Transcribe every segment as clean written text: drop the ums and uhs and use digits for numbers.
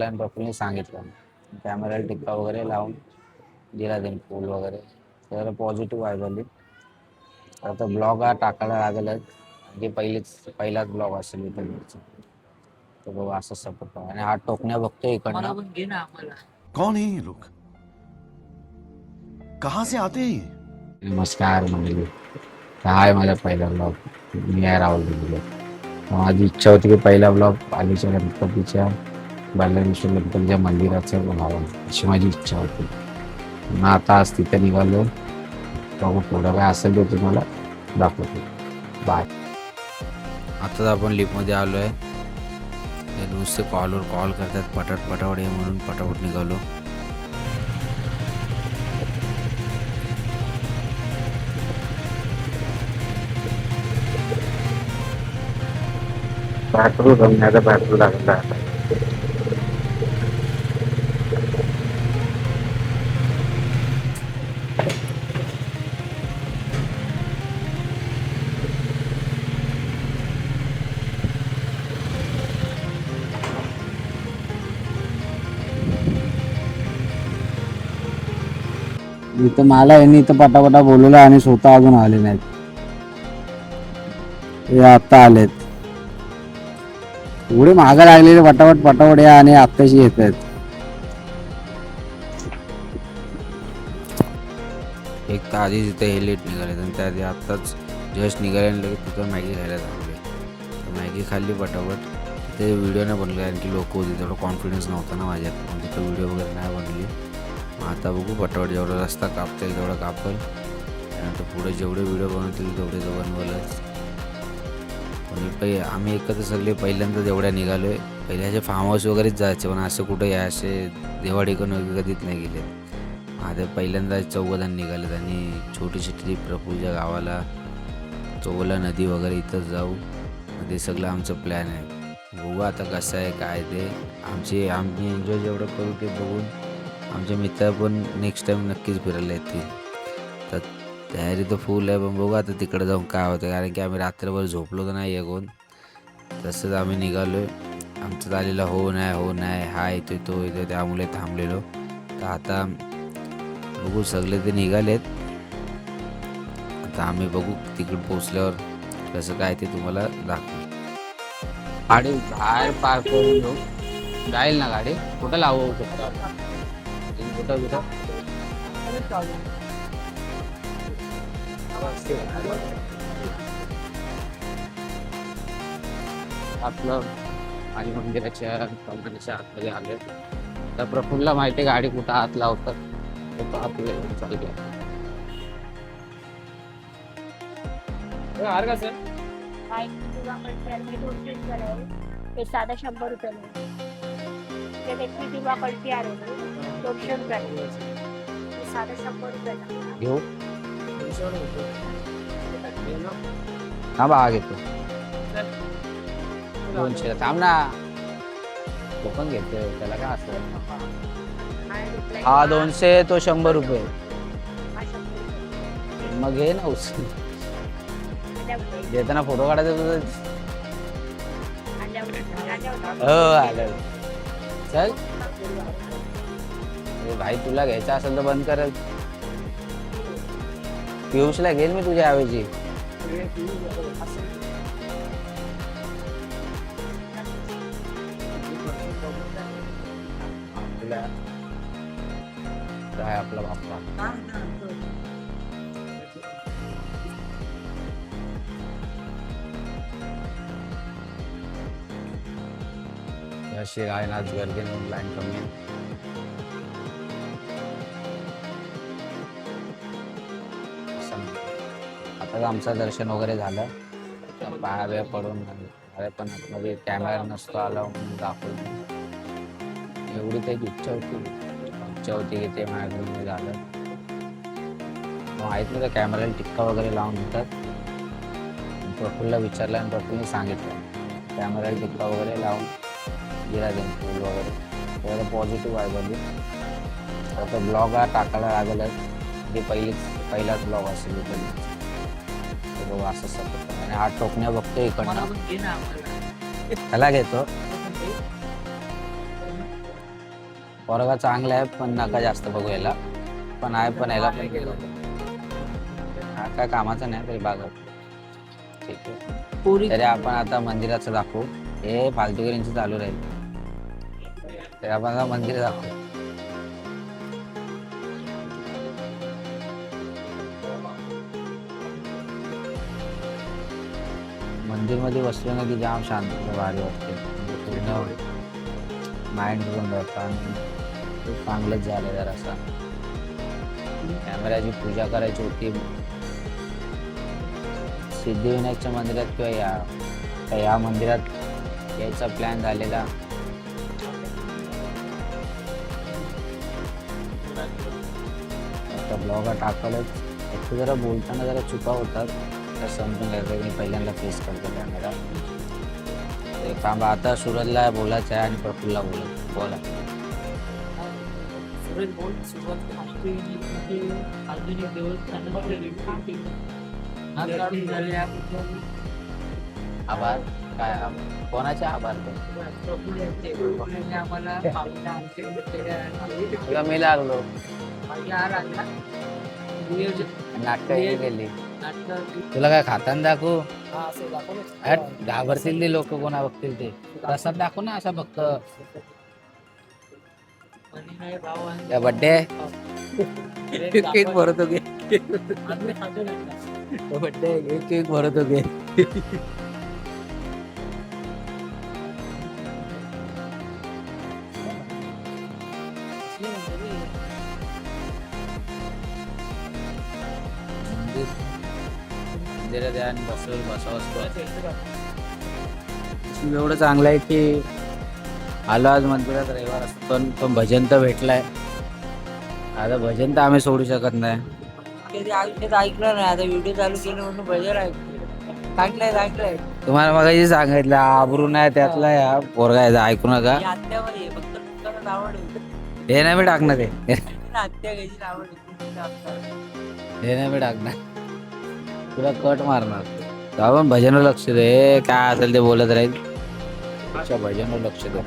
आणि प्रफुल्लने सांगितलं. कॅमेराला टिक्का वगैरे लावून दिला त्यांनी फुल वगैरे. तर पॉझिटिव्ह वाईब आली. आता ब्लॉग हा टाकायला लागेलच. म्हणजे पहिलाच ब्लॉग असेल इथं. तर बघू असं सपोर्ट आणि हा टोकण्या बघतोय इकडनं. कौन है ये लोग? कहां से आते हैं ये? नमस्कार मंडळी. हाय माझा पहिला ब्लॉग. मी आहे राहुल दिले. माझी इच्छा होती की पहिला ब्लॉग पालीच्या गणपतीच्या बालाजीश्वर गणपतीच्या मंदिराचा बनावा अशी माझी इच्छा होती. मग आता आज तिथे निघालो. बघू पुढं काय असेल ते तुम्हाला दाखवतो. बाय. आताच आपण लिफ्टमध्ये आलो आहे. हे नुसते कॉलवर कॉल करतात पटापट ये म्हणून पटापट निघालो. पेट्रोल भरण्याचा पेट्रोल लागला आता. इथं मला यांनी इथं पटापटा बोलवलं आणि स्वतः अजून आले नाहीत. हे आता आलेत. एवढे मागं लागलेले पटापट या आणि आत्ताशी येत आहेत. एक तर आधीच इथे हे लेट निघाले आणि त्याआधी आत्ताच जस्ट निघाले आणि लगेच तिथं मॅगी खायला थांबले. मॅगी खाल्ली पटापट. तिथे व्हिडिओ नाही बनले कारण की लोक होती तेवढा कॉन्फिडन्स नव्हता ना माझ्यात. मग तिथं व्हिडिओ वगैरे नाही बनली. मग आता बघू पटापट जेवढा रस्ता कापता येईल तेवढा कापल. त्यानंतर पुढे जेवढे व्हिडिओ बनवतील तेवढे तर बनवलंच. पण आम्ही एकत्र सगळे पहिल्यांदाच एवढ्या निघालो आहे. पहिले असे फार्म हाऊस वगैरेच जायचे पण असं कुठं या असे देवाडीकडून वगैरे कधीच नाही गेले. आता पहिल्यांदा 14 निघालेत आणि छोटीशी ट्रीप प्रफुल्लच्या गावाला चोवला नदी वगैरे इथं जाऊ. ते सगळं आमचं प्लॅन आहे. बघू आता कसं आहे काय ते. आम्ही एन्जॉय जेवढं करू ते बघून आमचे मित्र पण नेक्स्ट टाईम नक्कीच फिरायला येतील. तर तयारी तर फुल आहे पण बघू आता तिकडे जाऊन काय होतं कारण की आम्ही रात्रभर झोपलो तर नाही आहे कोण. तसंच आम्ही निघालो आहे. आमचं झालेलं हो नाही हा येतोय तो येतोय त्यामुळे थांबलेलो. तर आता बघू सगळे ते निघालेत. आता आम्ही बघू तिकडे पोचल्यावर कसं काय ते तुम्हाला दाखवू. गाडी बाहेर पार्क करून घेऊ. जाईल ना गाडी. कुठं लावू शकतो कुठं आपलं आणि मंदिराच्या कंपनीच्या आतमध्ये आले. तर प्रफुल्लला माहिती आहे गाडी कुठं आत लावतात. तो आपलं चालू हे साधा 100 रुपये ते व्यक्ती किंवा पलटी आ रही 200 रुपये साधा 100 रुपये घेऊ. हा बा घेतो 200 थांब ना. तो पण घेतोय त्याला काय असतं. हा 200 तो 100 रुपये. मग घे ना उचल. देताना फोटो काढायचा तुझं. हो आलं. चल भाई तुला घ्यायचं असेल तर बंद करेल. पियुषला घेईल मी तुझ्या ऐवजी. काय आपला बाप्पा अशी आहे ना गर्दी लाईन कमी. आता आमचं दर्शन वगैरे झालं. पाया बिया पडून अरे पण मध्ये कॅमेरा नसतो आला म्हणून दाखवून. एवढी काही इच्छा होती की ते माझ्याकडून झालं. माहीत नाही तर कॅमेराला टिक्का वगैरे लावून देतात. प्रफुल्लला विचारलं आणि प्रफुल्लने सांगितलं कॅमेराला टिक्का वगैरे लावून दिला त्यांनी फुल वगैरे. त्याला पॉझिटिव्ह वाईब आली. आता ब्लॉग हा टाकायला लागेलच. ते पहिलाच ब्लॉग असेल इकडे. बघू असं सपोर्ट आणि हा टोकण्या बघतोय इकडनं. त्याला घेतो पोरगा चांगला आहे पण नका जास्त बघू याला. पण आहे पण याला पण केलं. हा काय कामाचा नाही तरी बागा. ठीक आहे. तरी आपण आता मंदिराचं दाखवू. हे फालतूगिरींचं चालू राहील. तरी आपण आता मंदिर दाखवू. मंदिरमध्ये बसलं ना की जाम शांत भारी वाटते. म्हणजे पूर्ण माइंड पण राहतं आणि खूप चांगलंच झालं जरासा. कॅमेऱ्याची पूजा करायची होती सिद्धिविनायकच्या मंदिरात किंवा या मंदिरात यायचा प्लॅन झालेला. आता ब्लॉग टाकलंच. फक्त जरा बोलताना जरा चुका होतात तर समजून घ्यायचं. मी पहिल्यांदा फेस करतो कॅमेरा. ते काम आता सूरजला बोलायचं आहे आणि प्रफुल्लला बोला. आभार काय कोणाचे आभार तुला मी लागलो. नाटक हे केली. तुला काय खाताना दाखवू. घाबरतील ते लोक कोणा बघतील ते. प्रसाद दाखव ना असा फक्त. बड्डे केक भरत होते. बड्डे केक भरत होते. एवढं चांगलं आहे की आलो आज मंदिरात रविवार असतो पण भजन तर भेटलाय. आता भजन तर आम्ही सोडू शकत नाही. ऐकलं नाही. आता व्हिडिओ चालू केले म्हणून भजन ऐकलं. चांगलंय. तुम्हाला मगाशी सांगितलं आबरू नाही त्यातला या पोरगा ऐकू नका. हत्यावर आहे फक्त आवड हे नाही मी टाकणार ते. हत्या घ्यायची आवड. हे नाही मी टाकणार. तुला कट मारणार. आपण भजनवर लक्ष दे. काय असेल ते बोलत राहील. भजनवर लक्ष दे.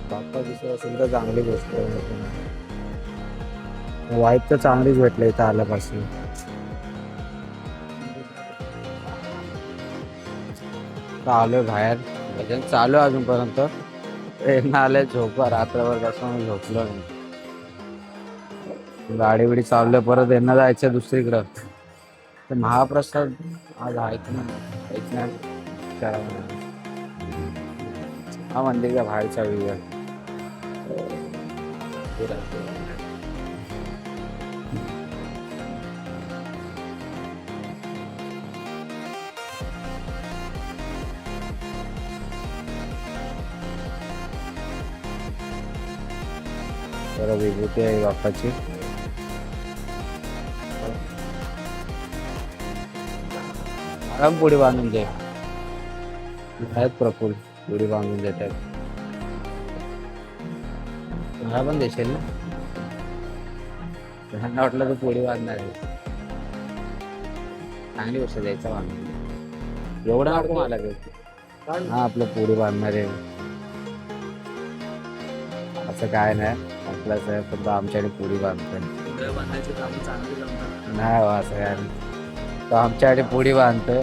बाप्पा दिसत असेल तर चांगली गोष्ट आहे. वाईट तर चांगलीच भेटलं इथं आल्यापासून. आलोय बाहेर. भजन चालू आहे अजूनपर्यंत. आले झोपा रात्रभर कसं झोपलो नाही. गाडी बिडी चाललोय परत यांना जायचं दुसरीकडं. तर महाप्रसाद आज ऐकणार हा मंदिरच्या बाहेरचा व्ह्यू आहे. तर विभूती आहे बाप्पाची. आराम पुढे बांधून दे. आहेत प्रफुल्ल पुढे बांधून देतात. मला पण देशील ना. त्यांना वाटलं तर पुढे बांधणार आहे. चांगली गोष्ट द्यायचा बांधून. एवढं नको मला ते. हा आपलं पुढे बांधणार आहे असं काय नाही. आपलंच आहे पण आमच्याकडे पुढे बांधतो. नाही असं काय नाही. तो आमच्याकडे पुढे बांधतो.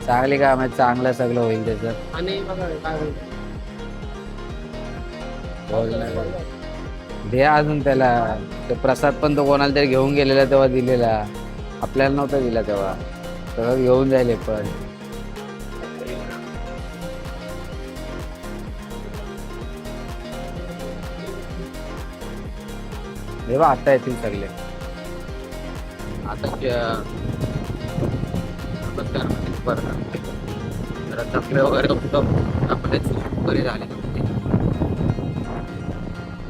चांगली काम आहे. चांगलं सगळं होईल त्याचं. आणि दे अजून त्याला. ते प्रसाद पण तो कोणाला तरी घेऊन गेलेला तेव्हा दिलेला. आपल्याला नव्हता दिला तेव्हा. सगळं घेऊन जाईल पण. आता येतील सगळे. आता नमस्कार म्हणजे बरं जरा चपले वगैरे होतं आपले वगैरे झाले नव्हते.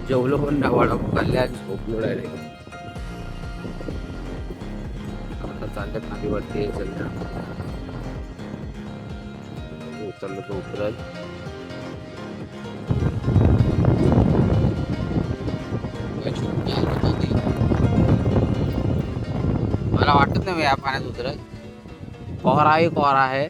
जेवलो पण ना वडापाव खाल्ले आणि झोपलो डायरेक्ट. आता चालत नदीवरती उचललं तो उतरल. मला वाटत नाही मी या पाण्यात उतरल. कोहरा आहे.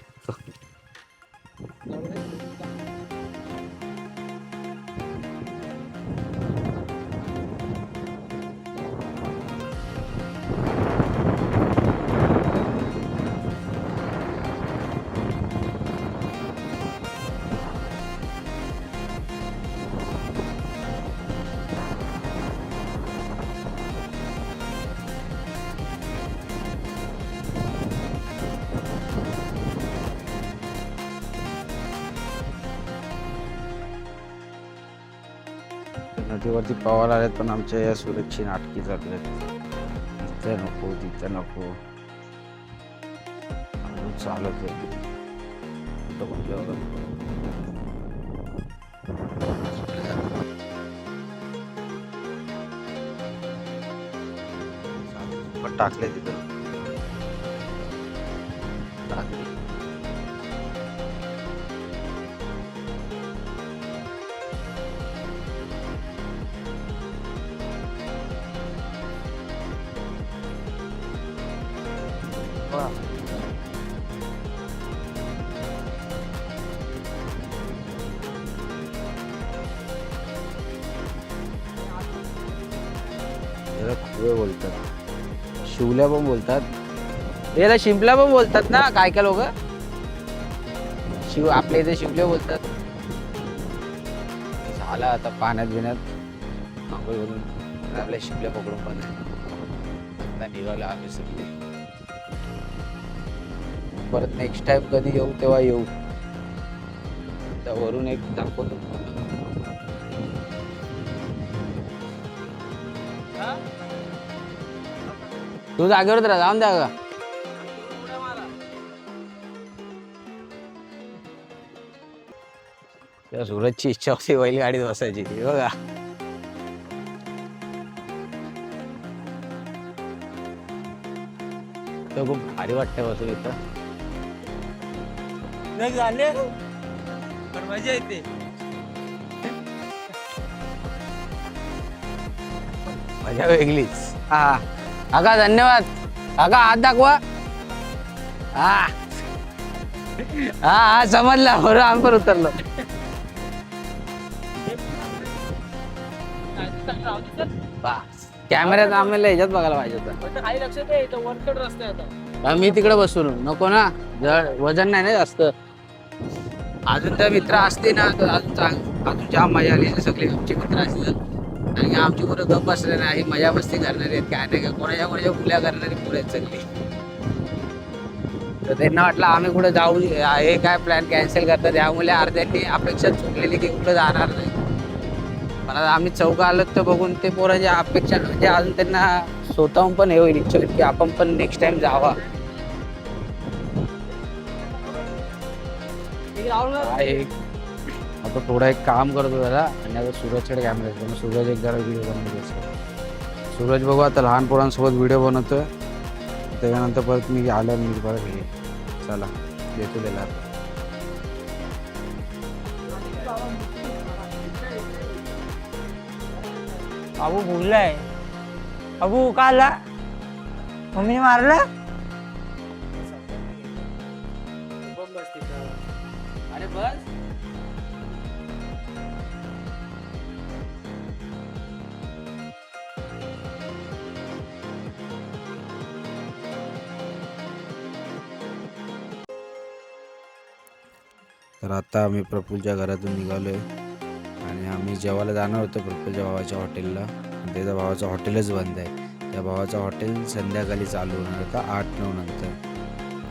नदीवरती पवार आलेत पण आमच्या या सुरक्षी नाटकी चालू आहेत. इथं नको तिथं नको चालत आहे. पण टाकले तिथं टाकले. खुवे बोलतात, शिवल्या पण बोलतात, याला शिंपल्या पण बोलतात ना काय काय लोक. आपल्या इथे शिवले बोलतात. झाला आता पाण्यात बिण्यात आंघोळ करून आपल्या शिवल्या पकडून पण आता निघाला आम्ही सगळे. परत नेक्स्ट टाइम कधी येऊ तेव्हा येऊ. वरून एक दाखवतो. तू जागेवर तर जाऊन द्या का. सूरजची इच्छा होती पहिली गाडीत बसायची ती बघा. तो खूप भारी वाटतं बसून इथं. झाले पण मजा येते. मजा वेगळीच. हा काका धन्यवाद. काका हात दाखवा. हा हा हा समजला बरोबर. आम्ही पण उतरलो. कॅमेऱ्यात आम्हाला ह्याच्यात बघायला पाहिजे होतं. मी तिकडे बसून नको ना. जर वजन नाही ना जास्त. अजून तर मित्र असते ना तर अजून जाम मजा आली. सगळे आमचे मित्र असतात आणि आमची पोरं गप बसले नाही. मजा मस्ती करणारे आहेत काय नाही का. कोणाच्या खुल्या करणारी पोरं आहेत सगळी. तर त्यांना वाटलं आम्ही कुठे जाऊ हे काय प्लॅन कॅन्सल करतात. त्यामुळे अर्ध्यांनी अपेक्षा चुकलेली की कुठं जाणार नाही. मला आम्ही चौघं आलो तर बघून ते पोरांची अपेक्षा म्हणजे अजून त्यांना स्वतःहून पण हे होईल इच्छा की आपण पण नेक्स्ट टाइम जावा. आता थोडा एक काम करतो जरा आणि आता सूरजकडे कॅमेरा येतो. सूरज एक जरा व्हिडिओ बनवतो असतो. सूरज बघू आता लहान पोरांसोबत व्हिडिओ बनवतोय. त्याच्यानंतर परत मी आल्यावर मी परत घे. चला येतो त्याला. अबू भूललाय. अबू का आला. मम्मीने मारला. अरे बस तर आता आम्ही प्रफुलच्या घरातून निघालोय आणि आम्ही जेवायला जाणार होतो प्रफुलच्या भावाच्या हॉटेलला. त्याच्या भावाचं हॉटेलच बंद आहे. त्या भावाचं हॉटेल संध्याकाळी चालू होणार होता 8-9 नंतर.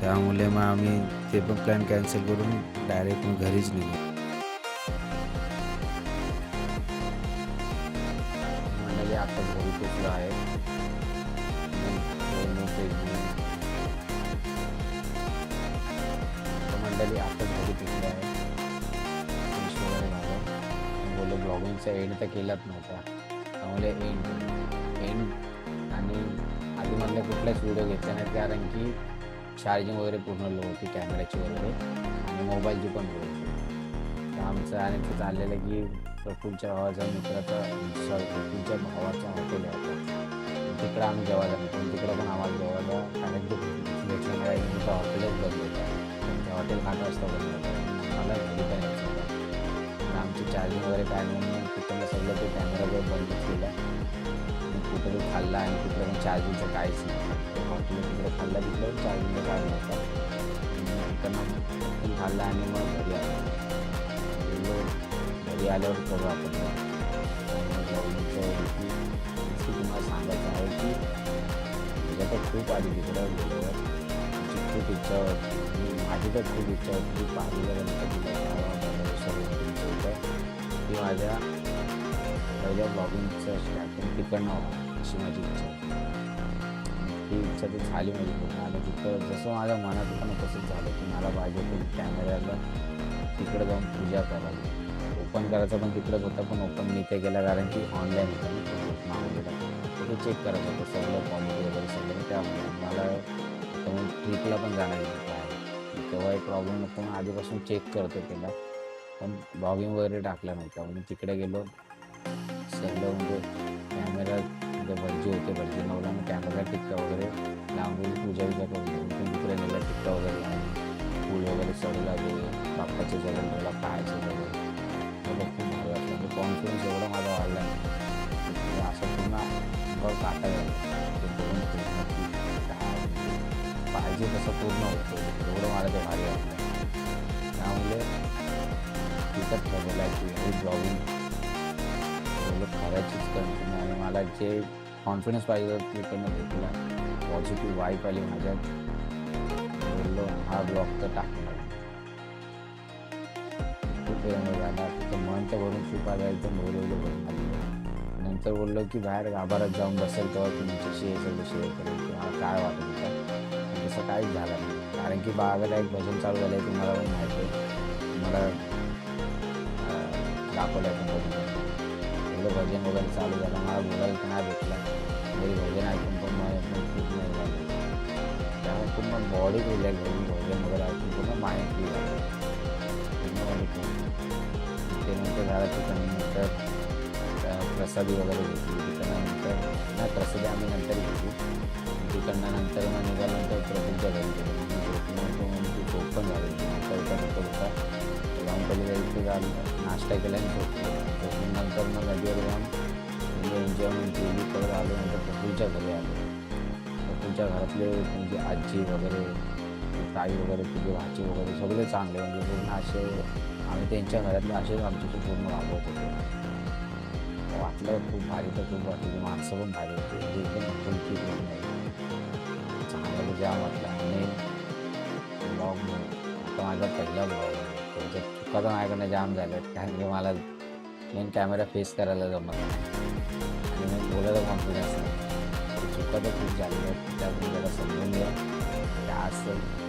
त्यामुळे मग आम्ही ते पण प्लॅन कॅन्सल करून डायरेक्ट मग घरीच निघलो. मंडळी आता घरी पोचलो आहे. मंडळी आताच घरी पोचले आहे. फ्रेश वगैरे झालं. बोललो ब्लॉगिंगचा एंड तर केलाच नव्हता, त्यामुळे एंड आणि आधी म्हणलं कुठलाच व्हिडिओ घेतला नाही, कारण की चार्जिंग वगैरे पूर्ण लो होती कॅमेऱ्याची वगैरे आणि मोबाईलची पण लो होती. तर आमचं आणि ते चाललेलं की प्रफुलच्या भावाचा मित्राचा प्रफुलच्या भावाचा हॉटेल आहे तिकडं आम्ही जेवायला जातो, पण तिकडं पण आम्हाला जेवायला कारण की भेटल्यामुळे तुमचं हॉटेलच बंद होतं. त्या हॉटेल 8 वाजता बंद होतं. मला घरी पण यायचं होतं, पण आमची चार्जिंग वगैरे काय म्हणून तिकडनं सगळं ते कॅमेरा वगैरे बंद केलं. कुठं तो खाल्ला आणि तिकडे पण चार्जिंगचं काहीच नाही. हॉटेल तिकडे खाल्ला, तिकडे चार्जिंगचं काय नव्हतं. नंतर खाल्ला आणि मग घरी आलो. घरी आल्यावर करू आपण तुम्हाला सांगायचं आहे की माझ्या तर खूप आधी तिकडं गेल्यावर आमची खूप इच्छा होती, माझी तर खूप इच्छा होती की पाहिलं की माझ्या पहिल्या ब्लॉगिंगचं स्टार्टिंग तिकडनं व्हावं अशी माझी इच्छा होती. ती इच्छा ती झाली माझी पूर्ण. आणि तिथं जसं माझ्या मनात पण तसंच झालं की मला पाहिजे की कॅमेऱ्याला तिकडं जाऊन पूजा करावी. ओपन करायचं पण तिकडंच होतं, पण ओपन मी ते केलं कारण की ऑनलाईन होतं ना मागवलेलं, ते चेक करायचं होतं सगळं क्वालिटी वगैरे सगळं. त्यामुळे मला ट्रिपला पण जाणार आहे तेव्हा एक प्रॉब्लेम नको म्हणून आधीपासून चेक करतो त्याला, पण ब्लॉगिंग वगैरे टाकला नव्हता. म्हणून तिकडे गेलो सगळं म्हणजे कॅमेरा म्हणजे भटजी होते, भटजी नवला मी कॅमेरा टिक्का वगैरे लावून पूजा विजा करून पण तिकडे नेला टिक्का वगैरे लावून फूल वगैरे चढवला गेले बाप्पाच्या जगनला पाहायचं वगैरे मला खूप भारी वाटलं. म्हणजे कॉन्फिडन्स एवढा माझा वाढला म्हणजे असं पुन्हा अंगावर काटा झाला पाहिजे तसं पूर्ण होतं एवढं मला ते भारी वाटलं. त्यामुळे तिथं ठरवलं आहे की हे ब्लॉगिंग करायचीच कंटिन्यू. आणि मला जे कॉन्फिडन्स पाहिजे होतं ते पण भेटला, पॉझिटिव्ह वाईब आली माझ्यात. बोललो हा ब्लॉग तर टाकणार खूप झाला. तिथं मन तर भरून खूप आलं, एकदम बोलवलं भरून आलेलं. नंतर बोललो की बाहेर गाभारात जाऊन बसेल तेव्हा तुमच्याशी हे सगळं शेअर करेल की मला काय वाटत होतं. तसं काहीच झालं नाही, कारण की बागाला एक भजन चालू झालं आहे तुम्हाला पण माहिती आहे, मला दाखवलं आहे पण एवढं भजन वगैरे चालू झालं. मला बोलायला तर नाही भेटला, घरी भजन ऐकून पण मला एकदम खूप नाही झालं. त्यामुळे पूर्ण बॉडी रिलॅक्स झाली, भजन वगैरे ऐकून पूर्ण माइंड फ्री झालं पूर्ण. ते नंतर झालं त्याच्यानंतर प्रसादी वगैरे घेतली. त्याच्यानंतर नाही प्रसादी आम्ही नंतर घेतली. तिकडनं नंतर मग निघाल्यानंतर प्रभूच्या घरी गेलो. म्हणून ती झोप पण झाली नंतर होता जाऊन पहिले इथे झालं नाश्ता केला आणि झोपून नंतर मग नदीवर जाऊन एन्जॉयमेंट केली. परत आलो नंतर प्रफुलच्या घरी आलो. प्रफुलच्या घरातले म्हणजे आजी वगैरे ताई वगैरे तुझे भाची वगैरे सगळे चांगले म्हणजे पूर्ण असे आम्ही त्यांच्या घरातले असेच आमच्याशी पूर्ण वागवत होतो. वाटलं खूप भारी तर खूप वाटलं. माणसं पण भारी होते एकदम फुलकी चांगलं जाम वाटलं. आणि ब्लॉग आता माझा पहिला ब्लॉग आहे त्याच्यात चुका तर माझ्याकडनं जाम झाल्या कारण की मला मेन कॅमेरा फेस करायला जमत नाही आणि मी बोलायला कॉन्फिडन्स नाही. चुका तर खूप झालेल्या आहेत, त्यातून जरा समजून घ्या की असं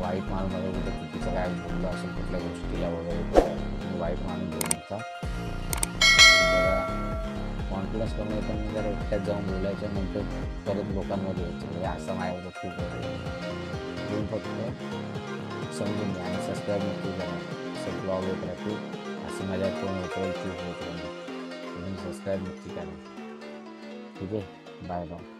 वाईट मानमध्ये कुठं चुकीचं काय बोललं असेल कुठल्या गोष्टीला वगैरे तुम्ही वाईट मानून बोलू नका. कॉन्फिडन्स कमी येतो मी जर एकट्यात जाऊन बोलायचं नंतर परत लोकांमध्ये यायचं म्हणजे असं माझ्यावर खूप होतं. फक्त समजून घ्या आणि सबस्क्राईब नक्की करा. असं ब्लॉग येत राहते असं माझ्या फोन होतं खूप होत राहते म्हणून सबस्क्राईब नक्की करा. ठीक आहे, बाय बाय.